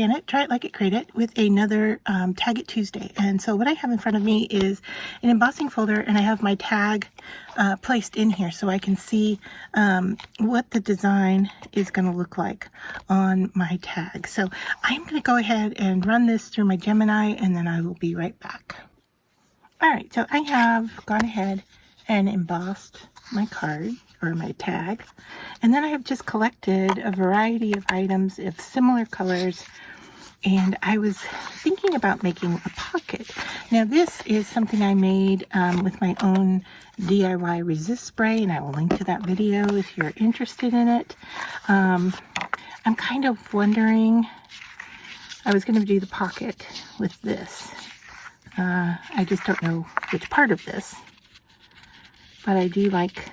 Scan It, Try It Like It, Create It with another Tag It Tuesday. And so what I have in front of me is an embossing folder, and I have my tag placed in here so I can see what the design is going to look like on my tag. So I'm going to go ahead and run this through my Gemini, and then I will be right back. All right, so I have gone ahead and embossed my card or my tag, and then I have just collected a variety of items of similar colors, and I was thinking about making a pocket. Now this is something I made with my own DIY resist spray, and I will link to that video if you're interested in it. I'm kind of wondering, I was going to do the pocket with this. I just don't know which part of this, but I do like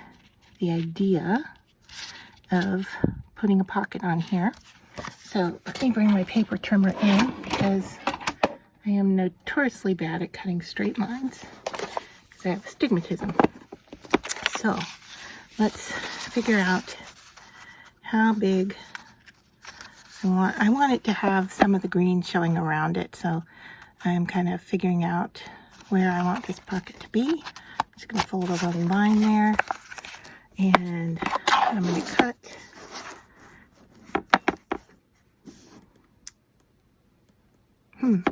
the idea of putting a pocket on here. So let me bring my paper trimmer in, because I am notoriously bad at cutting straight lines because I have astigmatism. So let's figure out how big I want. I want it to have some of the green showing around it, so I'm kind of figuring out where I want this pocket to be. I'm just going to fold a little line there, and I'm going to cut. I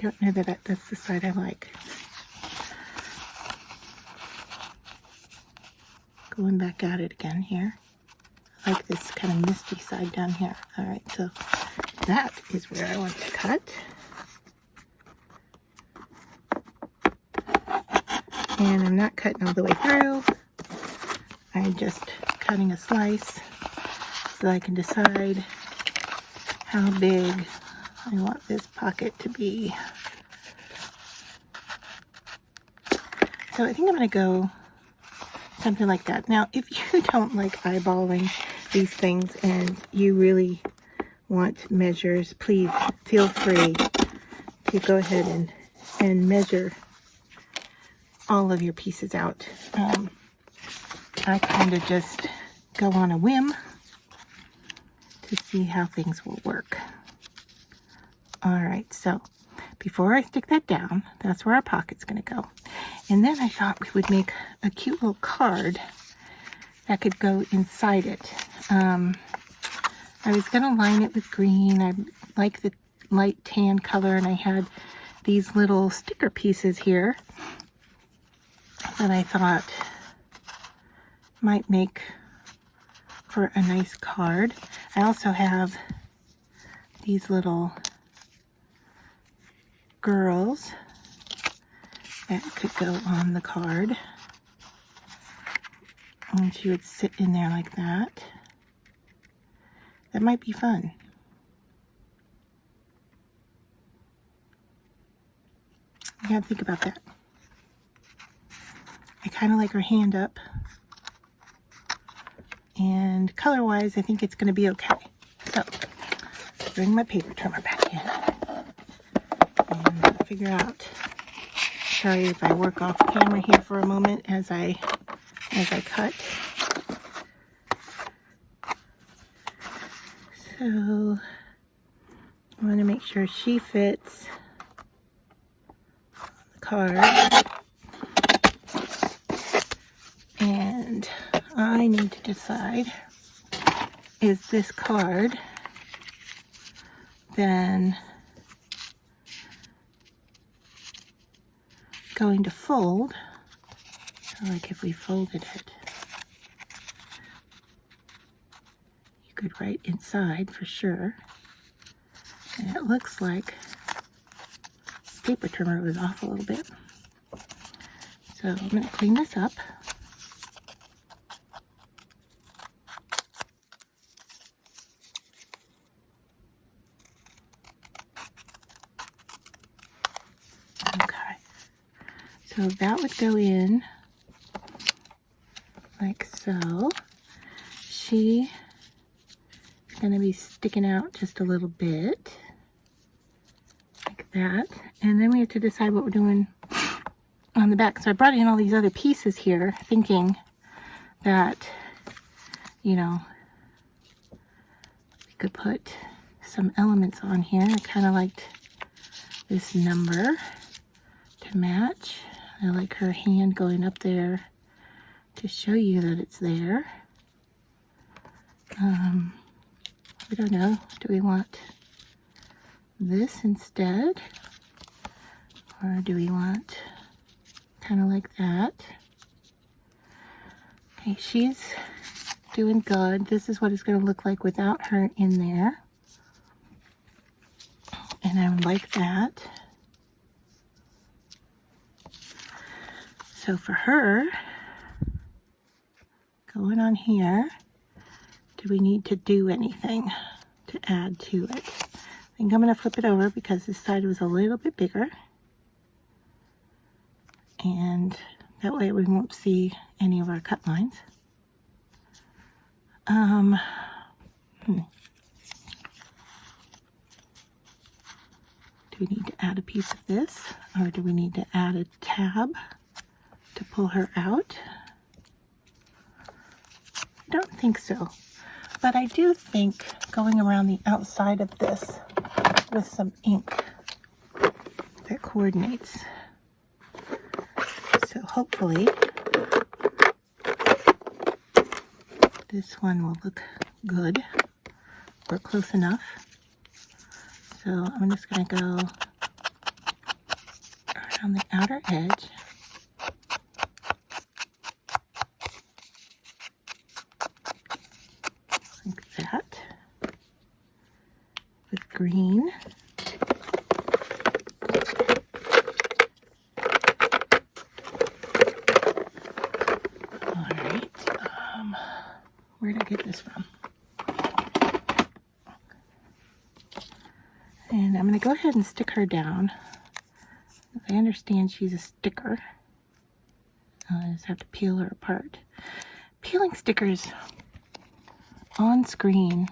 don't know that that's the side I like. Going back at it again here. I like this kind of misty side down here. All right, so that is where I want to cut. And I'm not cutting all the way through. I'm just cutting a slice so I can decide how big I want this pocket to be. So I think I'm going to go something like that. Now, if you don't like eyeballing these things and you really want measures, please feel free to go ahead and measure all of your pieces out. I kind of just go on a whim to see how things will work. All right, so before I stick that down, that's where our pocket's going to go. And then I thought we would make a cute little card that could go inside it. I was going to line it with green. I like the light tan color, and I had these little sticker pieces here that I thought might make for a nice card. I also have these little girls that could go on the card, and she would sit in there like that. That might be fun. I gotta think about that. I kind of like her hand up, and color wise I think it's going to be okay. So bring my paper trimmer back in and figure out. Sorry if I work off camera here for a moment as I cut. So I want to make sure she fits the card. And I need to decide, is this card then going to fold? So like if we folded it, you could write inside for sure. And it looks like the paper trimmer was off a little bit. So I'm going to clean this up. So that would go in like so. She is going to be sticking out just a little bit, like that. And then we have to decide what we're doing on the back. So I brought in all these other pieces here, thinking that, you know, we could put some elements on here. I kind of liked this number to match. I like her hand going up there to show you that it's there. I don't know, do we want this instead? Or do we want kind of like that? Okay, she's doing good. This is what it's going to look like without her in there. And I would like that. So for her, going on here, do we need to do anything to add to it? I think I'm going to flip it over because this side was a little bit bigger. And that way we won't see any of our cut lines. Do we need to add a piece of this, or do we need to add a tab to pull her out? I don't think so, but I do think going around the outside of this with some ink that coordinates. So hopefully this one will look good or close enough. So I'm just going to go around the outer edge. Like that. With green. Alright. Where did I get this from? And I'm going to go ahead and stick her down. I understand she's a sticker. I just have to peel her apart. Peeling stickers on screen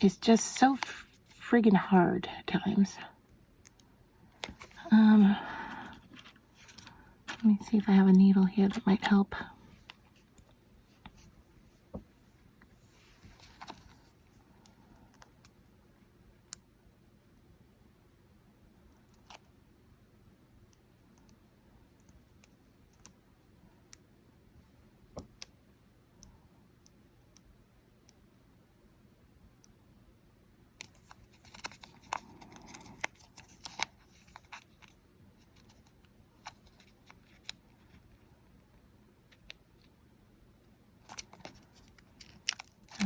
is just so friggin' hard at times. Let me see if I have a needle here that might help.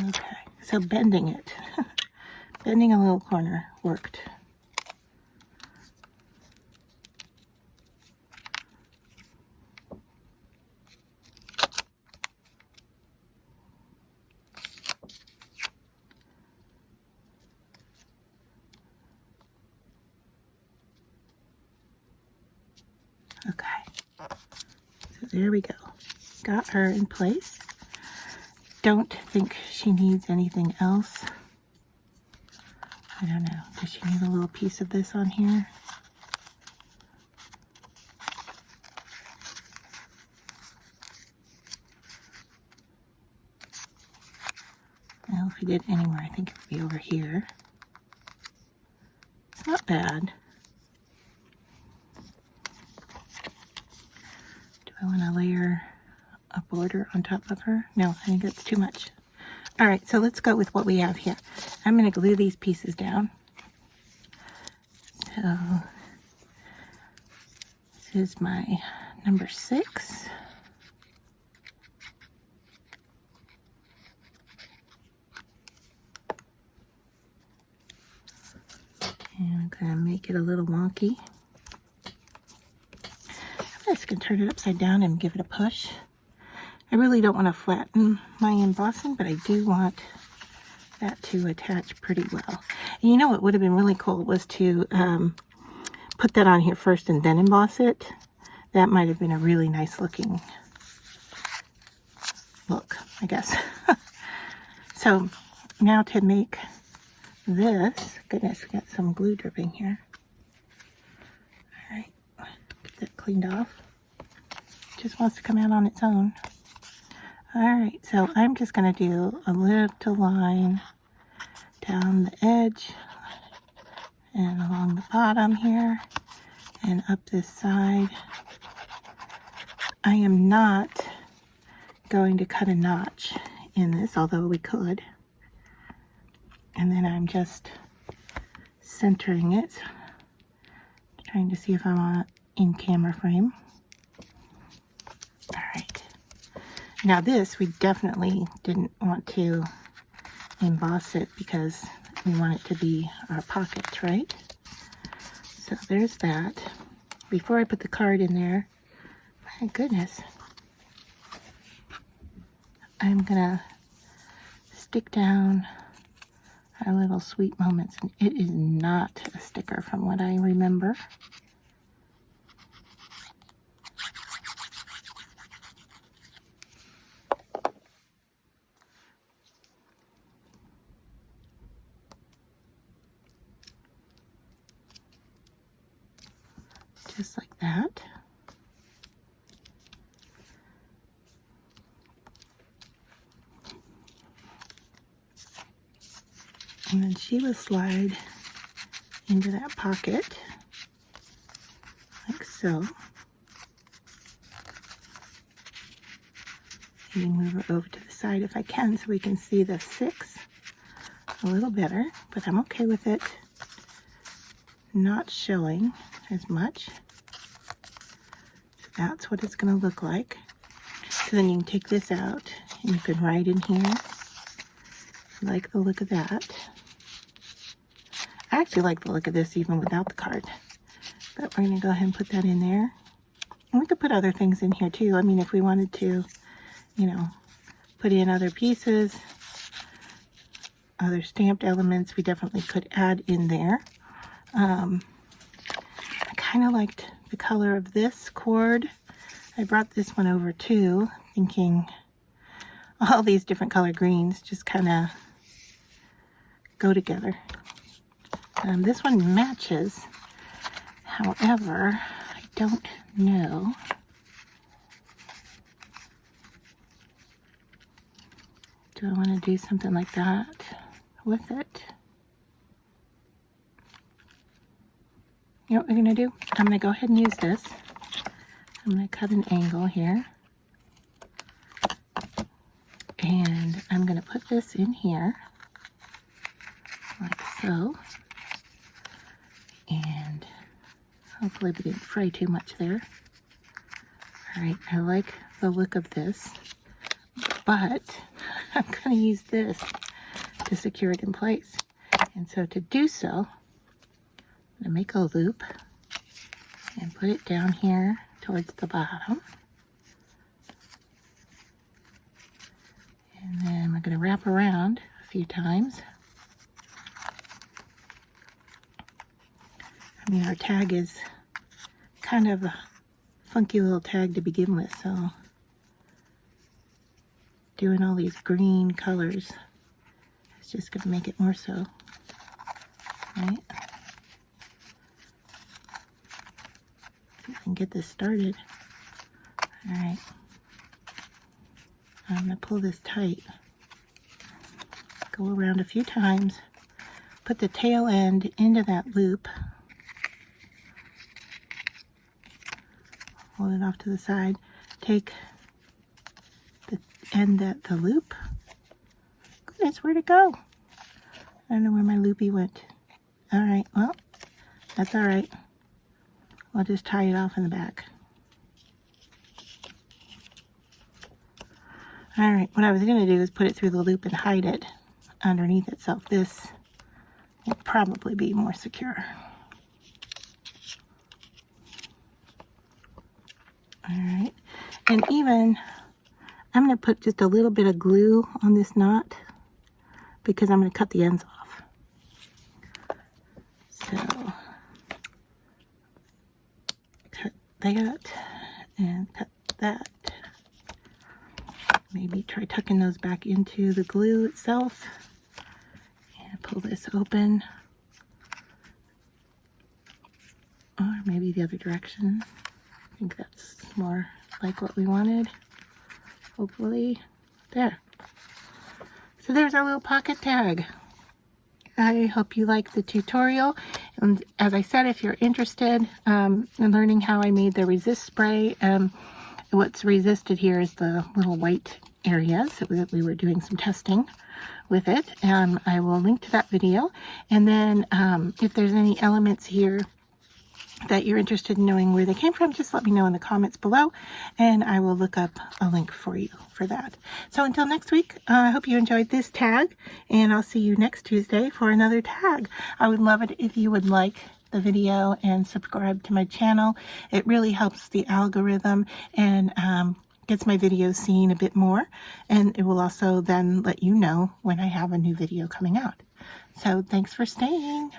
Okay, so bending it. Bending a little corner worked. Okay, so there we go. Got her in place. Don't think she needs anything else. I don't know. Does she need a little piece of this on here? Well, if we did anywhere, I think it would be over here. It's not bad. Do I want to layer a border on top of her? No, I think that's too much. All right, so let's go with what we have here. I'm going to glue these pieces down. So this is my number 6. And I'm going to make it a little wonky. I'm just going to turn it upside down and give it a push. I really don't want to flatten my embossing, but I do want that to attach pretty well. And you know what would have been really cool was to put that on here first and then emboss it. That might have been a really nice looking look, I guess. So now to make this, goodness, we got some glue dripping here. All right, get that cleaned off. Just wants to come out on its own. All right, so I'm just going to do a little line down the edge and along the bottom here and up this side. I am not going to cut a notch in this, although we could. And then I'm just centering it, trying to see if I'm on in camera frame. All right. Now this, we definitely didn't want to emboss it because we want it to be our pockets, right? So there's that. Before I put the card in there, my goodness, I'm gonna stick down our little sweet moments. And it is not a sticker from what I remember. Just like that. And then she will slide into that pocket, like so. Maybe move her over to the side if I can so we can see the 6 a little better, but I'm okay with it not showing as much. So that's what it's going to look like. So then you can take this out and you can write in here. I like the look of that. I actually like the look of this even without the card. But we're going to go ahead and put that in there. And we could put other things in here too. I mean, if we wanted to, you know, put in other pieces, other stamped elements, we definitely could add in there. I kind of liked the color of this cord. I brought this one over too, thinking all these different color greens just kind of go together. This one matches. However, I don't know. Do I want to do something like that with it? You know what we're going to do? I'm going to go ahead and use this. I'm going to cut an angle here. And I'm going to put this in here, like so. And hopefully we didn't fray too much there. All right, I like the look of this, but I'm going to use this to secure it in place. And so to do so, I'm going to make a loop and put it down here towards the bottom. And then we're going to wrap around a few times. I mean, our tag is kind of a funky little tag to begin with, so doing all these green colors is just going to make it more so, right? See if I can get this started. All right. I'm going to pull this tight. Go around a few times. Put the tail end into that loop. Hold it off to the side. Take the end at the loop. Goodness, where'd it go? I don't know where my loopy went. All right, well, that's all right. I'll just tie it off in the back. All right, what I was going to do is put it through the loop and hide it underneath itself. This will probably be more secure. All right, and even I'm going to put just a little bit of glue on this knot because I'm going to cut the ends off. So cut that and cut that. Maybe try tucking those back into the glue itself and pull this open, or maybe the other direction. I think that's more like what we wanted, hopefully. There. So there's our little pocket tag. I hope you like the tutorial. And as I said, if you're interested in learning how I made the resist spray, what's resisted here is the little white areas that we were doing some testing with it. I will link to that video. And then if there's any elements here that you're interested in knowing where they came from, just let me know in the comments below, and I will look up a link for you for that. So until next week, I hope you enjoyed this tag, and I'll see you next Tuesday for another tag. I would love it if you would like the video and subscribe to my channel. It really helps the algorithm and gets my videos seen a bit more, and it will also then let you know when I have a new video coming out. So thanks for staying.